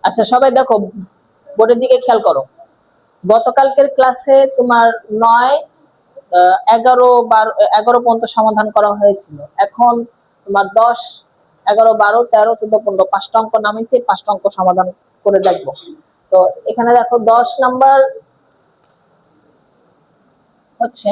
আচ্ছা সবাই দেখো, বোর্ডের দিকে খেয়াল করো। গতকালকের ক্লাসে তোমার 9, 11, 12, 11 পর্যন্ত সমাধান করা হয়েছিল। এখন তোমার 10, 11, 12, 13, 14, 15 5টা অঙ্ক নামিয়েছি, 5টা অঙ্ক সমাধান করে দেখবো। তো এখানে দেখো 10 নাম্বার হচ্ছে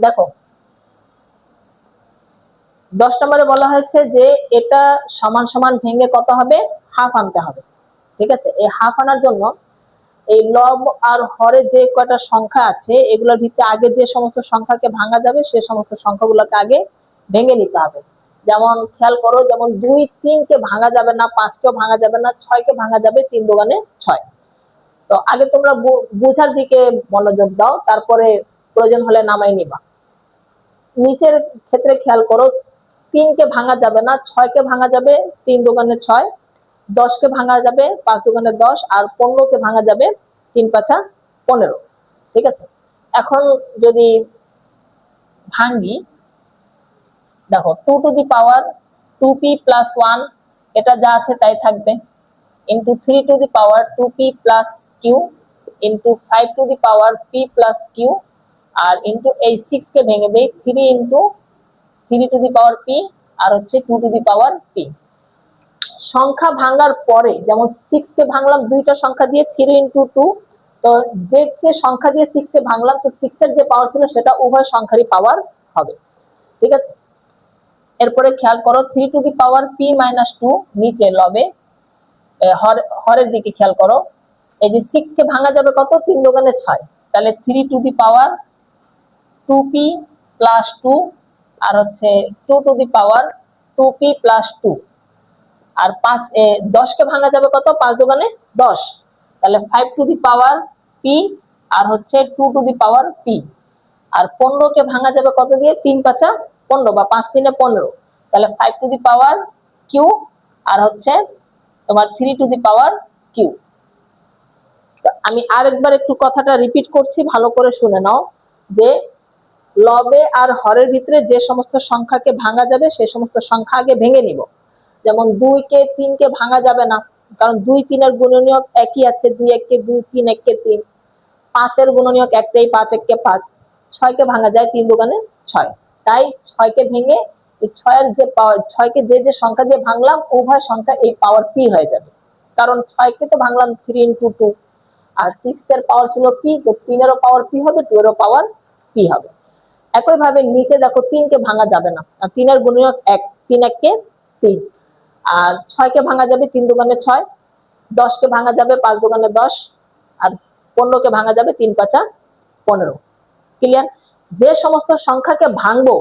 দেখো 10 নম্বরে বলা হয়েছে যে এটা সমান সমান ভেঙে কত হবে, হাফ আনতে হবে। ঠিক আছে, এই হাফ আনার জন্য এই লব আর হরে যে কয়টা সংখ্যা আছে এগুলোর ভিতরে আগে যে সমস্ত সংখ্যাকে ভাঙা যাবে সে সমস্ত সংখ্যাগুলোকে আগে ভেঙে নিতে হবে। যেমন খেয়াল করো, যেমন 2, 3 কে ভাঙা যাবে না, 5 কেও ভাঙা যাবে না, 6 কে ভাঙা যাবে, 3 দোকানে 6। তো আগে তোমরা বোঝার দিকে মনোযোগ দাও, তারপরে প্রয়োজন হলে নামাই নিবা। নিচের ক্ষেত্রে খেয়াল করো, 3 কে ভাঙা যাবে না, 6 কে ভাঙা যাবে, 3 দোকানে 6, 10 কে ভাঙা যাবে, 5 দোকানে 10, আর 15 কে ভাঙা যাবে, 3 5 15। ঠিক আছে, এখন যদি ভাঙি, দেখো 2 two the power 2p plus 1, এটা যা আছে তাই থাকবে, into 3 to the power 2p plus q, into 5 to the power p plus q, আর ইন্টু এই 6 কে ভেঙে দেই 3 into 3 to the power p, আর হচ্ছে 2 টু দি পাওয়ার p। সংখ্যা ভাঙার পরে যেমন 6 কে ভাঙলাম দুইটা সংখ্যা দিয়ে 3 ইন্টু 2, তো যে সংখ্যা দিয়ে 6 কে ভাঙলাম, তো 6 এর যে পাওয়ার ছিল সেটা উভয় সংখ্যারই পাওয়ার হবে। ঠিক আছে, এরপরে খেয়াল করো 3 to the power p minus 2 নিচে লবে, হরের দিকে খেয়াল করো, এই যে 6 কে ভাঙা যাবে কত, 3 দোকানে 6, তাহলে 3 to the power 2p plus 2, আর হচ্ছে 2 two the power 2p plus 2, আর 10 কে ভাঙা যাবে কত, 5 দোকানে 10, তাহলে 5 টু দি পাওয়ার p, আর হচ্ছে 2 টু দি পাওয়ার p, আর 15 কে ভাঙা যাবে কত দিয়ে, 3 5 15 বা 5 3 15, তাহলে 5 টু দি পাওয়ার q, আর হচ্ছে তোমার 3 টু দি পাওয়ার q। আমি আরেকবার একটু কথাটা রিপিট করছি, ভালো করে শুনে নাও, যে লবে আর হরের ভিতরে যে সমস্ত সংখ্যাকে ভাঙা যাবে সে সমস্ত সংখ্যা আগে ভেঙে নিব। যেমন 2 কে 3 কে ভাঙা যাবে না, কারণ 2 3 এর গুণনীয়ক একই আছে, 2 1 কে 2, 3 1 কে 3, 5 এর গুণনীয়ক একটাই, 5 1 কে 5, 6 কে ভাঙা যায় 3 দোকানে 6, তাই 6 কে ভেঙে 6 এর যে পাওয়ার, 6 কে যে সংখ্যা দিয়ে ভাঙলাম উভয় সংখ্যা এই পাওয়ার p হয়ে যাবে, কারণ 6 কে তো ভাঙলাম 3 ইনটু 2, আর 6 এর পাওয়ার ছিল p, তো 3 এরও পাওয়ার p হবে, 2 এরও পাওয়ার p হবে। একই ভাবে নিচে দেখো 3 কে ভাঙা যাবে না, 3 এর গুণনীয়ক 1, 3 1 কে 3, আর 6 কে ভাঙা যাবে 3 দোকানে 6, 10 কে ভাঙা যাবে 5 দোকানে 10, আর 15 কে ভাঙা যাবে 3 5 15। ক্লিয়ার? যে সমস্ত সংখ্যাকে ভাঙবো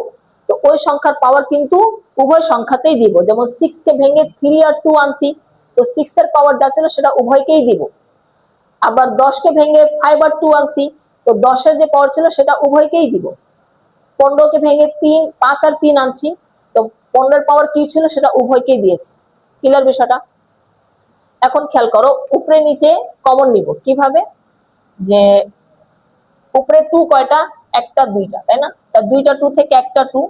তো ওই সংখ্যার পাওয়ার কিন্তু উভয় সংখ্যাতেই দিব। যেমন 6 কে ভেঙে 3 আর 2 আনছি, তো 6 এর পাওয়ার যা ছিল সেটা উভয়কেই দিব। আবার 10 কে ভেঙে 5 আর 2 আনছি, তো 10 এর যে পাওয়ার ছিল সেটা উভয়কেই দিব। 15 কে ভেঙে 3, 5 আর 3 আনছি, তো 15 এর পাওয়ার কি ছিল সেটা উভয়কেই দিয়েছি। ক্লিয়ার বিষয়টা? এখন খেয়াল করো, উপরে নিচে কমন নিব কিভাবে, যে উপরে 2 কয়টা, একটা দুইটা, তাই না, তা দুইটা 2 থেকে একটা 2,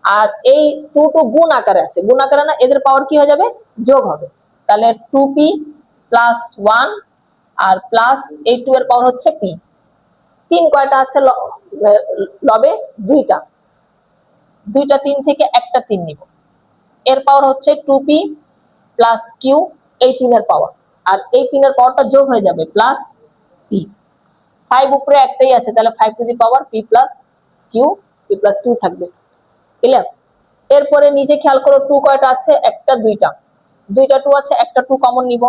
আর এই 2 তো গুণ আকারে আছে, গুণ আকারে না, এদের পাওয়ার কি হয়ে যাবে, যোগ হবে, তাহলে 2p প্লাস 1, আর প্লাস এই 2 এর পাওয়ার হচ্ছে p। 3 কয়টা আছে লবে, দুইটা, 3 থেকে একটা 3 নিব, এর পাওয়ার হচ্ছে 2p প্লাস q, এই 3 এর পাওয়ার, আর এই 3 এর পাওয়ারটা যোগ হয়ে যাবে প্লাস p। 5 উপরে একটাই আছে, তাহলে 5 to the power p plus q, p plus q থাকবে। ক্লিয়ার? এরপরে নিচে খেয়াল করো 2 কয়টা আছে, একটা দুইটা, 2 আছে, একটা 2 কমন নিব,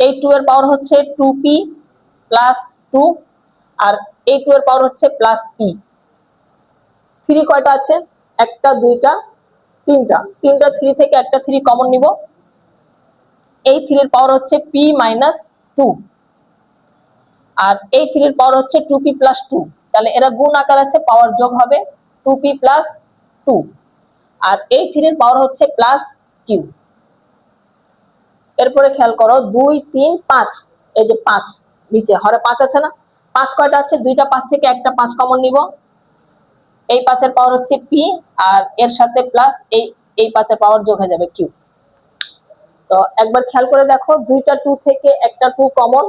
এই 2 এর পাওয়ার হচ্ছে 2p প্লাস 2, আর এই 2 এর পাওয়ার হচ্ছে প্লাস p। 3 কয়টা আছে, একটা দুইটা তিনটা, 3 থেকে একটা 3 কমন নিব, এই 3 এর পাওয়ার হচ্ছে p মাইনাস 2, আর এই 3 এর পাওয়ার হচ্ছে 2p + 2, তাহলে এরা গুণ আকার আছে, পাওয়ার যোগ হবে 2p + 2। আর এই 3 এর পাওয়ার হচ্ছে +q। এরপরে খেয়াল করো 2 3 5, এই যে 5 নিচে হরে 5 আছে না, 5 কয়টা আছে, দুইটা 5 থেকে একটা 5 কমন নিব, এই 5 এর পাওয়ার হচ্ছে p, আর এর সাথে প্লাস এই 5 এর পাওয়ার যোগ হয়ে যাবে q। তো একবার খেয়াল করে দেখো, দুইটা 2 থেকে একটা 2 কমন,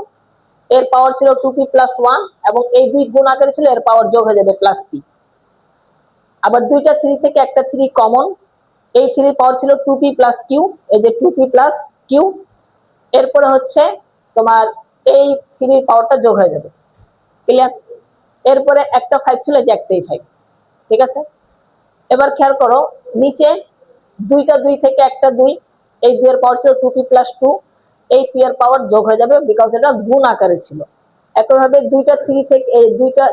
এর পাওয়ার ছিল 2p + 1, এবং এই 2 গুণ আকারে ছিল, এর পাওয়ার যোগ হয়ে যাবে +p। আবার দুইটা 3 থেকে একটা 3 কমন, এই 3 এর পাওয়ার ছিল 2p + q, এই যে 2p + q। এরপরে হচ্ছে তোমার এই 3 এর পাওয়ারটা যোগ হয়ে যাবে, ক্লিয়ার। এরপরে একটা 5 ছিল, যে একটাই 5, ঠিক আছে। এবার খেয়াল করো নিচে দুইটা 2 থেকে একটা 2, এই 2 এর পাওয়ার ছিল 2p + 2, এই p এর পাওয়ার যোগ হয়ে যাবে, বিকজ এটা গুণ আকারে ছিল। একইভাবে দুইটা 3 থেকে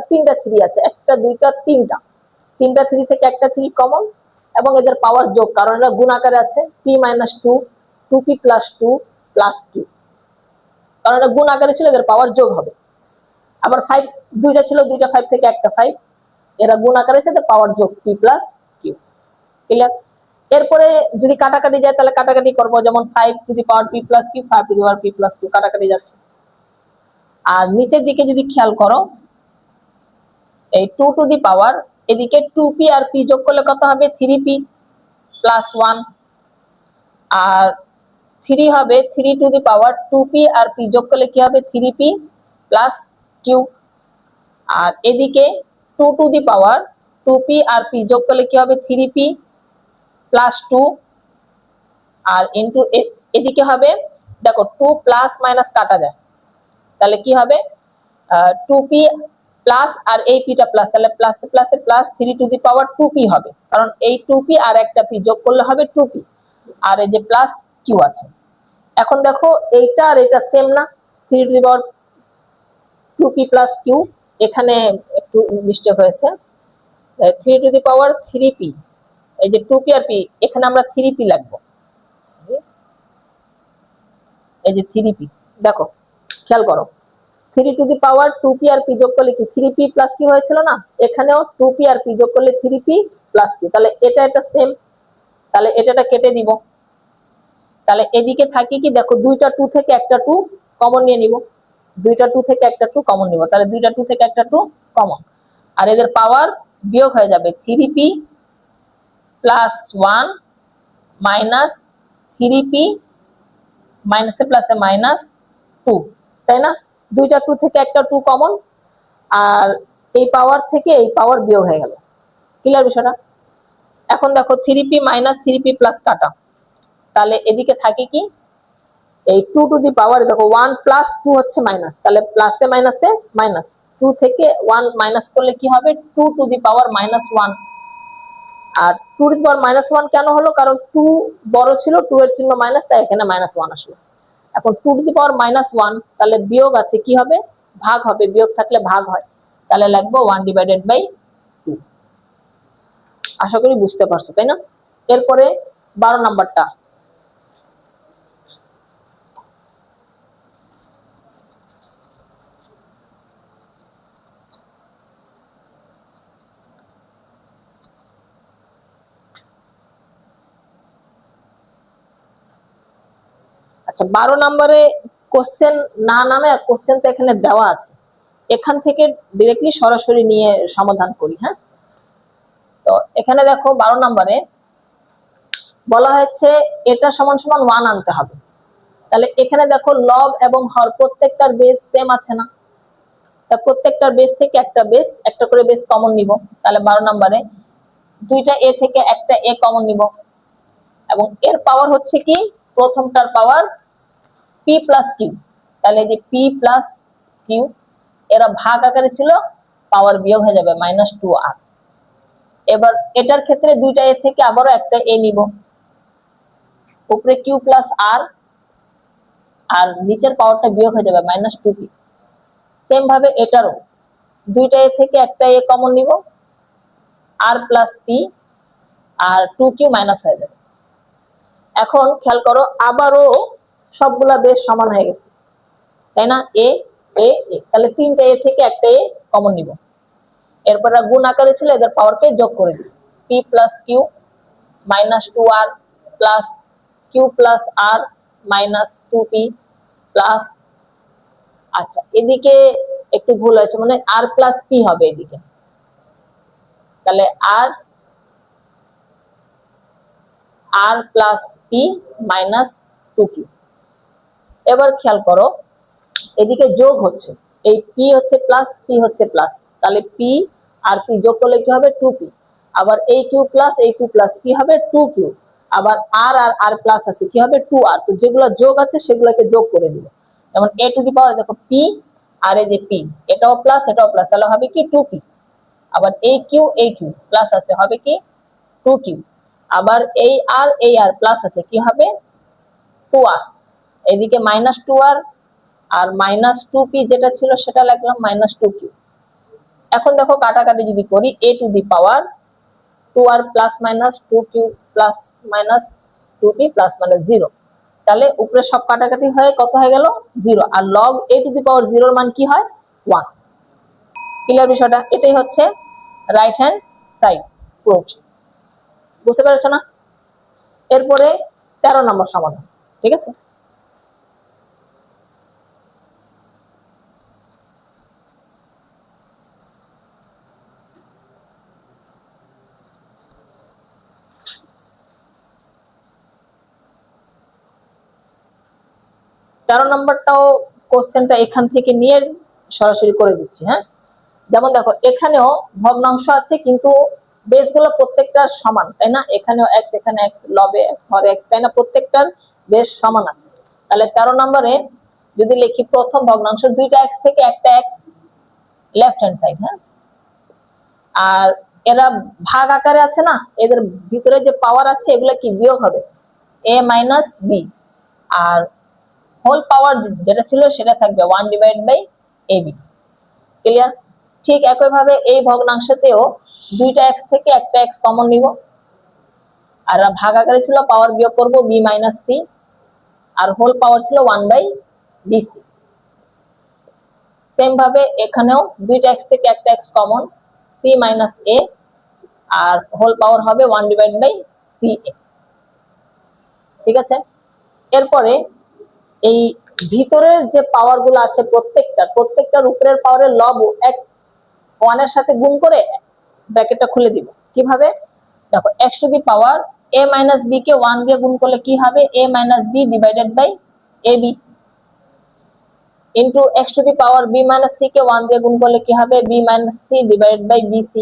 তিনটা 3 আছে, একটা দুইটা তিনটা 3 থেকে একটা 3 কমন, এবং এদের পাওয়ার যোগ, কারণ এটা গুণ আকারে আছে, p - 2, 2p + 2 + q, কারণ এটা গুণ আকারে ছিল, এদের পাওয়ার যোগ হবে। আবার 5 দুইটা ছিল, দুইটা 5 থেকে একটা 5, এরা গুণ আকারে আছে, এদের পাওয়ার যোগ p + q, ক্লিয়ার। এরপরে যদি কাটাকাটি যায়, তাহলে কাটাকাটি করবো, যেমন 5 to the power p + q, 5 to the power p + q, কাটাকাটি যাচ্ছে। আর নিচের দিকে যদি খেয়াল করো, এই 2 টু দি পাওয়ার, এদিকে 2p আর p যোগ করলে কত হবে, 3p + 1, আর 3 হবে 3 to the power 2p R p যোগ করলে কি হবে, 3p + q। আর এদিকে 2 two the power 2p R p যোগ করলে কি হবে, 3p + 2, আর ইনটু এদিকে হবে, দেখো 2 প্লাস মাইনাস কাটা যায়, তাহলে কি হবে, 2p প্লাস আর এই পিটা প্লাস, তাহলে প্লাসে প্লাসে plus 3 to the power 2p হবে, কারণ এই 2p আর একটা p যোগ করলে হবে 2p, আর এই যে প্লাস q আছে। এখন দেখো এইটা আর এটা সেম না, 3 to the power 2p + q, এখানে একটু মিস্টেক হয়েছে, 3 টু দি পাওয়ার 3p, এই যে 2p আর p, এখানে আমরা 3p লিখবো, এই যে 3p, দেখো খেয়াল করো 3 to the power 2p R p যোগ করলে কি 3p + q হয়েছিল না, এখানেও 2p আর p যোগ করলে 3p + q, তাহলে এটা সেম, তাহলে এটা কেটে দিব। তাহলে এদিকে থাকি কি, দেখো দুইটা 2 থেকে একটা 2 কমন নিয়ে নিব, দুইটা 2 থেকে একটা 2 কমন নিব, তাহলে দুইটা 2 থেকে একটা 2 কমন, আর এদের পাওয়ার বিয়োগ হয়ে যাবে 3p + 1 মাইনাস 3p মাইনাসে প্লাসে -2, তাই না, দুইটা 2 থেকে একটা 2 কমন, আর এই পাওয়ার থেকে এই পাওয়ার বিয়োগ হয়ে গেল, ক্লিয়ার বিষয়টা। এখন দেখো 3p - 3p + কাটা, তাহলে এদিকে থাকে কি, এই 2 টু দি পাওয়ার, দেখো 1 + 2 হচ্ছে মাইনাস, তাহলে প্লাসে মাইনাসে মাইনাস, 2 থেকে 1 মাইনাস করলে কি হবে, 2 two the power -1, R 2 two the পাওয়ার -1 কেন হলো, কারণ 2 বড় ছিল, 2 এর চিহ্ন মাইনাস, তাই এখানে -1 আসলো। এখন 2 টু দি পাওয়ার -1, তাহলে বিয়োগ আছে, কি হবে, ভাগ হবে, বিয়োগ থাকলে ভাগ হয়, তাহলে লিখবো 1/2। আশা করি বুঝতে পারছো, তাই না। এরপরে 12 নাম্বারটা, আচ্ছা 12 নম্বরে কোশ্চেন না নামে, আর কোশ্চেন তো এখানে দেওয়া আছে, এখান থেকে ডিরেক্টলি সরাসরি নিয়ে সমাধান করি। হ্যাঁ, তো এখানে দেখো 12 নম্বরে বলা হয়েছে এটা সমান সমান 1 আনতে হবে, তাহলে এখানে দেখো লব এবং হর প্রত্যেকটার বেস সেম আছে না, তা প্রত্যেকটার বেস থেকে একটা করে বেস কমন নিব, তাহলে 12 নম্বরে দুইটা এ থেকে একটা এ কমন নিব, এবং এর পাওয়ার হচ্ছে কি, প্রথমটার পাওয়ার p + q, তাহলে যে p + q, এরা ভাগ আকারে ছিল, পাওয়ার বিয়োগ হয়ে যাবে -2r। এবার এটার ক্ষেত্রে দুইটা এ থেকে আবারও একটা এ নিব, উপরে q + r, আর নিচের পাওয়ারটা বিয়োগ হয়ে যাবে -2p। সেম ভাবে এটারও দুইটা এ থেকে একটা এ কমন নিব, r + p, আর 2q মাইনাস হয়ে যাবে। এখন খেয়াল করো, আবারও সবগুলা বেশ সমান হয়ে গেছে, তাই না, এ এ এ, তাহলে তিনটা এ থেকে একটা এ কমন নিব। এরপর গুণ আকারে ছিল, এদের পাওয়ারকে যোগ করে দিই। P plus Q minus 2r plus Q plus R minus 2p plus, আচ্ছা এদিকে একটু ভুল হয়েছে, মানে আর প্লাস পি হবে এদিকে, তাহলে আর প্লাস পি মাইনাস 2p। এবার খেয়াল করো, এদিকে যোগ হচ্ছে, এই পি হচ্ছে প্লাস, পি হচ্ছে প্লাস, তাহলে পি আর পি যোগ করলে কি হবে 2p। আবার এই কিউ প্লাস কি হবে 2q। আবার আর আর প্লাস আছে কি হবে 2r। তো যেগুলো যোগ আছে সেগুলোকে যোগ করে দিব। যেমন a টু দি পাওয়ার দেখো p, আর এই যে p, এটাও প্লাস এটাও প্লাস, তাহলে হবে কি 2p। আবার এই কিউ প্লাস আছে, হবে কি 2q। আবার এই আর প্লাস আছে, কি হবে 2r। এদিকে মাইনাস 2r আর মাইনাস 2p যেটা ছিল সেটা লিখলাম মাইনাস 2q। এখন দেখো কাটাকাটি যদি করি, a to the power 2r plus minus 2q plus minus 2p plus minus 0, তাহলে উপরে সব কাটাকাটি হয়ে কত হয়ে গেল 0। আর log a to the power 0 এর মান কি হয় 1। ক্লিয়ার বিষয়টা? এটাই হচ্ছে রাইট হ্যান্ড সাইড প্রুফ। বুঝতে পেরেছো না? এরপরে 13 নম্বর সমাধান, ঠিক আছে। তেরো নম্বরটাও কোশ্চেনটা এখান থেকে নিয়ে সরাসরি করে দিচ্ছি। হ্যাঁ, যেমন দেখো এখানেও ভগ্নাংশ আছে কিন্তু বেস গুলো প্রত্যেকটা সমান, তাই না? এখানেও এক্স, এখানে এক্স, লবে এক্স, হরে এক্স, তাই না? প্রত্যেকটার বেস সমান আছে। তাহলে 13 নম্বরে যদি লিখি প্রথম ভগ্নাংশ, দুইটা এক্স থেকে একটা এক্স লেফট হ্যান্ড সাইড। হ্যাঁ, আর এরা ভাগ আকারে আছে না, এদের ভিতরে যে পাওয়ার আছে এগুলো কি বিয়োগ হবে, এ মাইনাস বি। আর হোল পাওয়ার যেটা ছিল সেটা থাকবে 1 ডিভাইড বাই ab। ক্লিয়ার? ঠিক একইভাবে এই ভগ্নাংশতেও দুইটা এক্স থেকে একটা এক্স কমন নিব, আর ভাগ আকারে ছিল পাওয়ার বিয়োগ করব b মাইনাস সি, আর হোল পাওয়ার ছিল 1 বাই bc। সেম ভাবে এখানেও দুইটা এক্স থেকে একটা এক্স কমন, c মাইনাস a, আর হোল পাওয়ার হবে 1 ডিভাইড বাই ca। ঠিক আছে? এরপরে এই ভিতরের যে পাওয়ার গুলো আছে প্রত্যেকটার উপরের পাওয়ারের লব এক 1 এর সাথে গুণ করে ব্র্যাকেটটা খুলে দিব। কিভাবে? দেখো x to the power a minus b কে 1 দিয়ে গুণ করলে কি হবে a minus b divided by ab, into x to the power b minus c কে 1 দিয়ে গুণ করলে কি হবে b minus c divided by bc।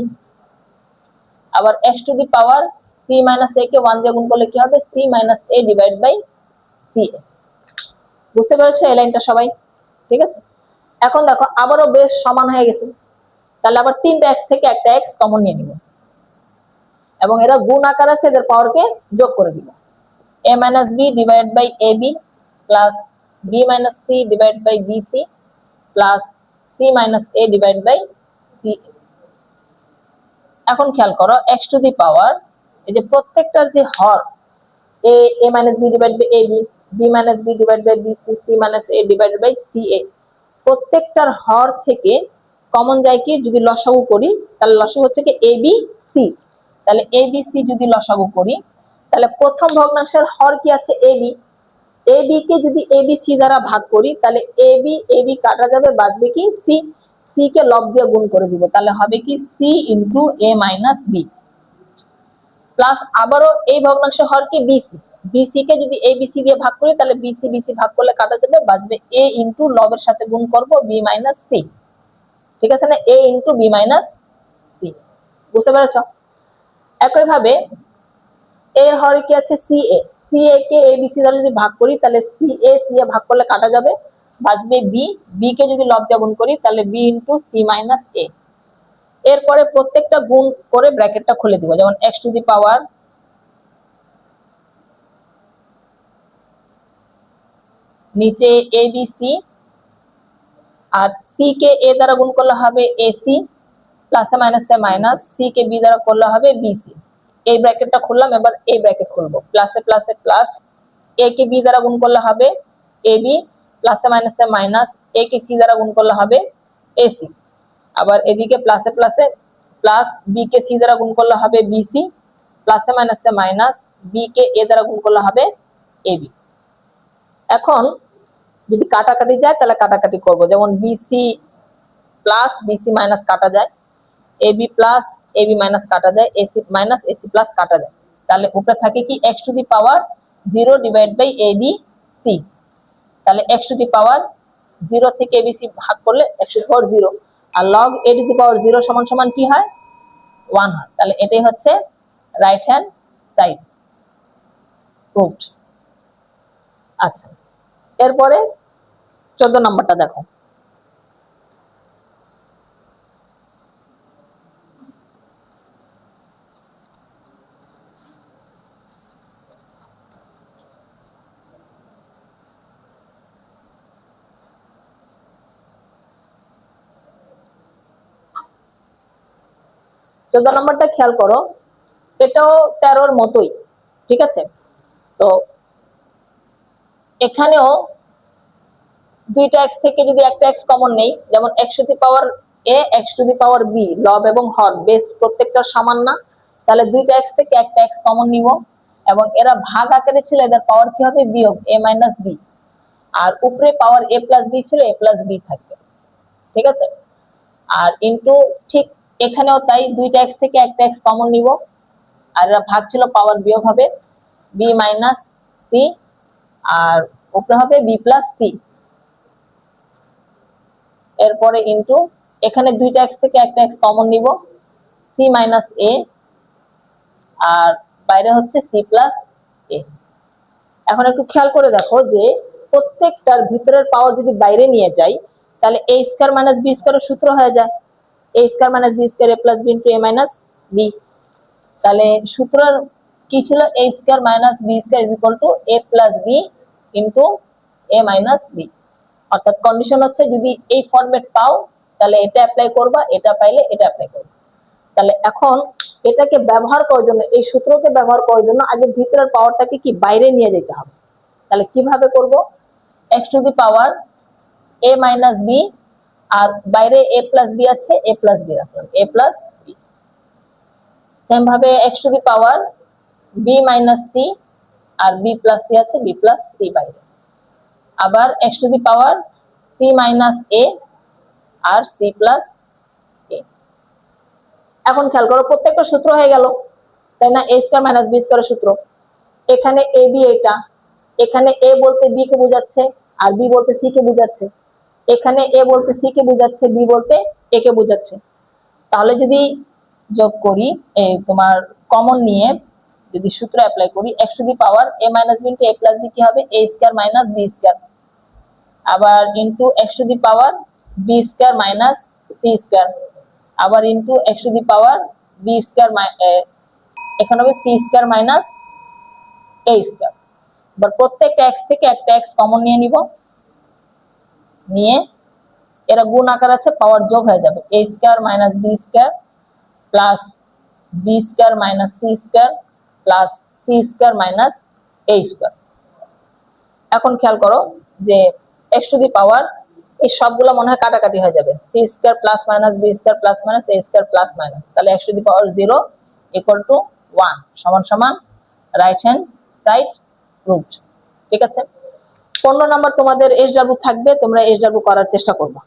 আবার x to the power c minus a কে 1 দিয়ে গুণ করলে কি হবে c minus a divided by ca। বুঝতে পেরেছো এই লাইনটা সবাই? ঠিক আছে, এখন দেখো আবারও বেশ সমান হয়ে গেছে, তাহলে আবার তিনটা এক্স থেকে একটা এক্স কমন নিয়ে নিব এবং এরা গুণ আকার আছে, এদের পাওয়ারকে যোগ করে দিব। a minus B divide by A B plus B minus C divide by B C plus C minus A divide by C. এখন খেয়াল করো এক্স টু দি পাওয়ার, এই যে প্রত্যেকটার যে হর a minus B divide by A B, B minus B divide by B C, C minus A divide by C A, প্রত্যেকটার হর থেকে কমন যায় কি, যদি লসাগু করি তাহলে লসাগু হচ্ছে কি এ বি সি। তাহলে এ বি সি যদি লসাগু করি তাহলে প্রথম ভগ্নাংশের হর কি আছে এ বি কে যদি এ বি সি দ্বারা ভাগ করি তাহলে এ বি কাটা যাবে, বাঁচবে কি সি, সি কে লব দিয়ে গুণ করে দিব, তাহলে হবে কি সি ইন্টু এ মাইনাস বি। প্লাস আবারও এই ভগ্নাংশের হর কি বিসি, বিসি কে যদি এ বিসি দিয়ে ভাগ করি তাহলে বিসি ভাগ করলে কাটা যাবে, বাঁচবে এ ইন্টু লবের সাথে গুণ করব বি মাইনাস সি। ঠিক আছে না, এ ইন্টু বি মাইনাস সি। বুঝতে পেরেছ? একইভাবে এর হরে কি আছে C A, K A B C দ্বারা যদি ভাগ করি তাহলে সি এ ভাগ করলে কাটা যাবে, বাঁচবে বি কে যদি লব দিয়ে গুণ করি তাহলে বি ইন্টু সি মাইনাস এ। এরপরে প্রত্যেকটা গুণ করে ব্র্যাকেটটা খুলে দিব, যেমন এক্স টু দি পাওয়ার নিচে A B C, R C K এ দ্বারা গুণ করলে হবে এসি, প্লাসে মাইনাসে মাইনাস, সি কে বি দ্বারা করলে হবে বিসি। এই ব্র্যাকেটটা খুললাম, এবার এই ব্র্যাকেট খুলবো, প্লাসে প্লাসে প্লাস, এ কে বি দ্বারা গুণ করলে হবে এবি, প্লাসে মাইনাসে মাইনাস, এ কে সি দ্বারা গুণ করলে হবে এসি। আবার এদিকে প্লাসে প্লাসে প্লাস, বি কে সি দ্বারা গুণ করলে হবে বিসি, প্লাসে মাইনাসে মাইনাস, বি কে এ দ্বারা গুণ করলে হবে এবি। এখন যদি কাটাকাটি যায় তাহলে কাটাকাটি করব, যেমন বিসি প্লাস বিসি মাইনাস কাটা যায়, এবি প্লাস এবি মাইনাস কাটা যায়, এসি মাইনাস এসি প্লাস কাটা যায়। তাহলে উপরে থাকে কি x to the power 0 divide by AB C. তাহলে x টু দি পাওয়ার 0 থেকে এবিসি ভাগ করলে x টু দি পাওয়ার 0, আর log a to the power 0 সমান সমান কি হয় 1 হয়। তাহলে এটাই হচ্ছে রাইট হ্যান্ড সাইড প্রুভড। আচ্ছা, এরপরে 14 নম্বরটা দেখো। নম্বরটা খেয়াল করো, এটাও 13 মতোই, ঠিক আছে। তো এখানেও দুইটা x থেকে যদি একটা x কমন নেই, যেমন x to the power a, x to the power b, লব এবং হর বেস প্রত্যেকটা সমান না, তাহলে দুইটা x থেকে একটা x কমন নিব, এবং এরা ভাগ আকারে ছিল, এদের পাওয়ার কি হবে বিয়োগ a মাইনাস b, আর উপরে পাওয়ার a প্লাস b ছিল, a প্লাস b থাকবে, ঠিক আছে। আর ইনটু ঠিক এখানেও তাই, দুইটা x থেকে একটা x কমন নিব, আর এরা ভাগ ছিল, পাওয়ার বিয়োগ হবে b মাইনাস c, আর উপরে হবে b প্লাস c। এরপরে ইনটু এখানে দুইটা x থেকে একটা x কমন নিব, c মাইনাস a, আর বাইরে হচ্ছে c প্লাস a। এখন একটু খেয়াল করে দেখো যে প্রত্যেকটার ভিতরের পাওয়ার যদি বাইরে নিয়ে যাই, তাহলে a স্কয়ার মাইনাস b স্কয়ারের সূত্র হয়ে যায় a square minus b square a plus b into a minus b। তাহলে সূত্র কি ছিল, a square minus b square is equal to a plus b into a minus b। অর্থাৎ condition হচ্ছে যদি এই ফরম্যাট পাও তাহলে এটা অ্যাপ্লাই করবা, এটা পাইলে এটা অ্যাপ্লাই করবা। তাহলে এখন এটাকে ব্যবহার করার জন্য, এই সূত্রকে ব্যবহার করার জন্য আগে ভিতরের পাওয়ারটাকে কি বাইরে নিয়ে যেতে হবে। তাহলে কিভাবে করব, x to the power a minus b, আর বাইরে a প্লাস b আছে, a প্লাস b রাখলাম, a প্লাস b। সেম ভাবে x to the power b minus c, আর b প্লাস c আছে, b প্লাস c বাইরে, আবার x to the power c minus a, আর c প্লাস a। এখন খেয়াল করো প্রত্যেকটা সূত্র হয়ে গেল, তাই না, a স্কয়ার মাইনাস b স্কয়ারের সূত্র। এখানে a b, এখানে a বলতে b কে বোঝাচ্ছে, আর b বলতে c কে বোঝাচ্ছে, এখানে a বলতে c কে বোঝাচ্ছে, b বলতে a কে বোঝাচ্ছে। তাহলে যদি যোগ করি, তোমার কমন নিয়ে যদি সূত্র অ্যাপ্লাই করি, x to the power a minus b into a plus b কি হবে a square minus b square, আবার into x to the power b square minus c square, আবার into x to the power b square, এখানে হবে c square minus a square. এবার প্রত্যেকটা x থেকে একটা x কমন নিয়ে নিব, নিয়ে এরা গুণ আকার আছে, পাওয়ার যোগ হয়ে যাবে a square minus b square plus b square minus c square plus c square minus a square. এখন খেয়াল করো যে x টু দি পাওয়ার এই সবগুলো মনে হয় কাটাকাটি হয়ে যাবে, c square plus minus b square plus minus a square plus minus, তাহলে x to the power 0 equal to 1 সমান সমান রাইট হ্যান্ড সাইড প্রুভড, ঠিক আছে। 15 নাম্বার তোমাদের এসডব্লিউ থাকবে, তোমরা এসডব্লিউ করার চেষ্টা করবে।